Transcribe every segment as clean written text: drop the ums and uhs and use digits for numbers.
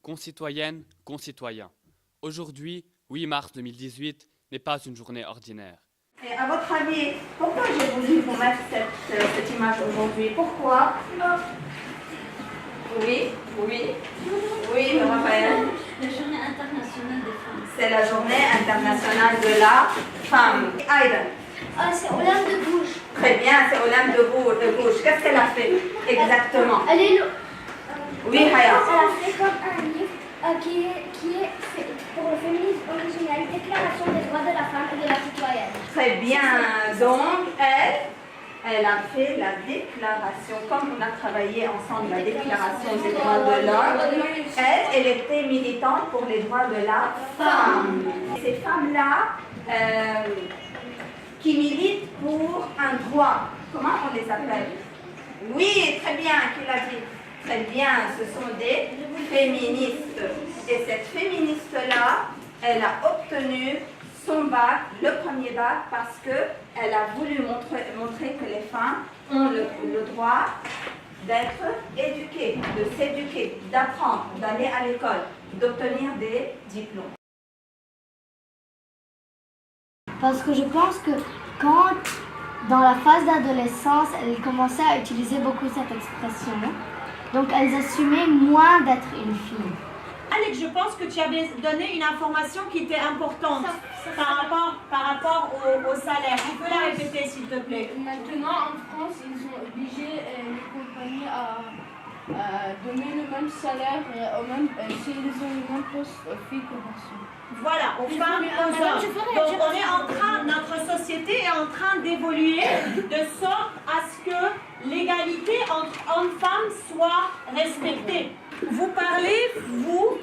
Concitoyennes, concitoyens, aujourd'hui, 8 mars 2018, n'est pas une journée ordinaire. Et à votre avis, pourquoi j'ai voulu vous mettre cette image aujourd'hui? Pourquoi? Oui, Raphaël. La journée internationale des femmes. C'est la journée internationale de la femme. Aïda. Ah, c'est Olympe de Gouges. Très bien, c'est Olympe de Gouges. Qu'est-ce qu'elle a fait exactement? Elle est Oui, Haya. Elle a fait comme un livre qui est fait pour le féminisme original, Déclaration des droits de la femme et de la citoyenne. Très bien. Donc, elle a fait la déclaration, comme on a travaillé ensemble, la déclaration des droits de l'homme. Elle était militante pour les droits de la femme. Ces femmes-là qui militent pour un droit, comment on les appelle? Oui, très bien, qui l'a dit. Très bien, ce sont des féministes. Et cette féministe-là, elle a obtenu son bac, le premier bac, parce qu'elle a voulu montrer que les femmes ont le droit d'être éduquées, de s'éduquer, d'apprendre, d'aller à l'école, d'obtenir des diplômes. Parce que je pense que quand, dans la phase d'adolescence, elles commençaient à utiliser beaucoup cette expression, donc elles assumaient moins d'être une fille. Alex, je pense que tu avais donné une information qui était importante par rapport au salaire. Tu peux la répéter, s'il te plaît? Maintenant, en France, ils ont obligé les compagnies à donner le même salaire s'ils ont le même poste aux filles qu'aux garçons. Voilà, aux femmes, aux hommes. Donc on est en train, notre société est en train d'évoluer de sorte à ce que l'égalité entre hommes et femmes soit respectée. Vous parlez, vous,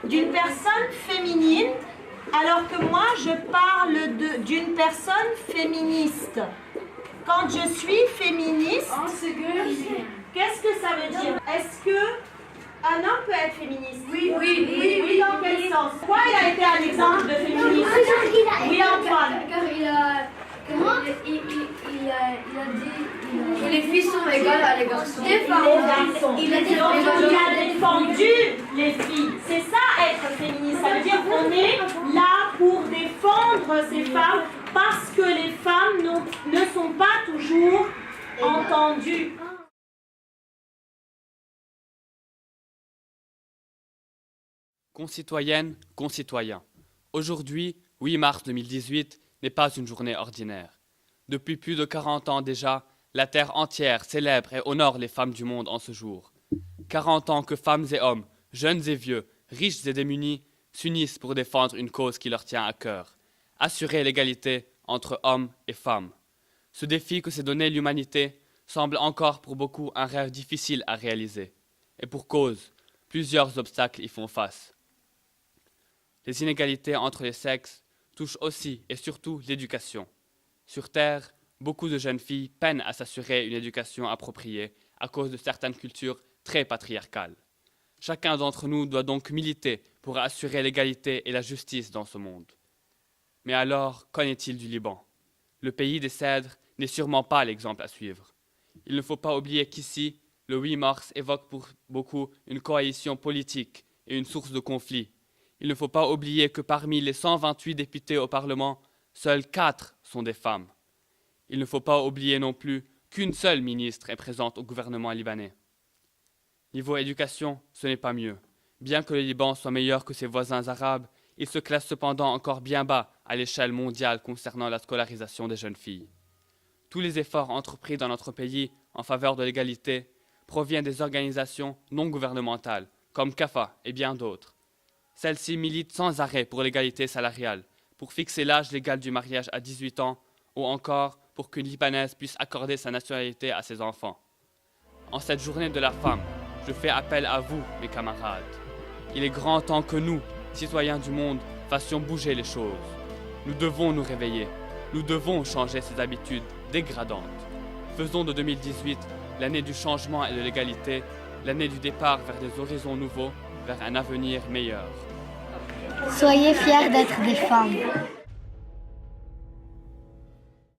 d'une personne féminine, alors que moi, je parle d'une personne féministe. Quand je suis féministe, qu'est-ce que ça veut dire? Est-ce qu'un homme peut être féministe? Oui, dans quel sens? Pourquoi il a été un exemple de féministe? Oui, Antoine. Il a dit que les filles sont égales à les garçons. Il a défendu les filles. C'est ça être féministe. Ça veut dire qu'on est là pour défendre ces femmes parce que les femmes ne sont pas toujours entendues. Concitoyennes, concitoyens, aujourd'hui, 8 mars 2018, n'est pas une journée ordinaire. Depuis plus de 40 ans déjà, la terre entière célèbre et honore les femmes du monde en ce jour. 40 ans que femmes et hommes, jeunes et vieux, riches et démunis, s'unissent pour défendre une cause qui leur tient à cœur, assurer l'égalité entre hommes et femmes. Ce défi que s'est donné l'humanité semble encore pour beaucoup un rêve difficile à réaliser. Et pour cause, plusieurs obstacles y font face. Les inégalités entre les sexes touchent aussi et surtout l'éducation. Sur Terre, beaucoup de jeunes filles peinent à s'assurer une éducation appropriée à cause de certaines cultures très patriarcales. Chacun d'entre nous doit donc militer pour assurer l'égalité et la justice dans ce monde. Mais alors, qu'en est-il du Liban? Le pays des cèdres n'est sûrement pas l'exemple à suivre. Il ne faut pas oublier qu'ici, le 8 mars évoque pour beaucoup une coalition politique et une source de conflit. Il ne faut pas oublier que parmi les 128 députés au Parlement, seuls 4 sont des femmes. Il ne faut pas oublier non plus qu'une seule ministre est présente au gouvernement libanais. Niveau éducation, ce n'est pas mieux. Bien que le Liban soit meilleur que ses voisins arabes, il se classe cependant encore bien bas à l'échelle mondiale concernant la scolarisation des jeunes filles. Tous les efforts entrepris dans notre pays en faveur de l'égalité proviennent des organisations non gouvernementales, comme CAFA et bien d'autres. Celle-ci milite sans arrêt pour l'égalité salariale, pour fixer l'âge légal du mariage à 18 ans ou encore pour qu'une Libanaise puisse accorder sa nationalité à ses enfants. En cette journée de la femme, je fais appel à vous, mes camarades. Il est grand temps que nous, citoyens du monde, fassions bouger les choses. Nous devons nous réveiller. Nous devons changer ces habitudes dégradantes. Faisons de 2018 l'année du changement et de l'égalité, l'année du départ vers des horizons nouveaux, vers un avenir meilleur. Soyez fiers d'être des femmes.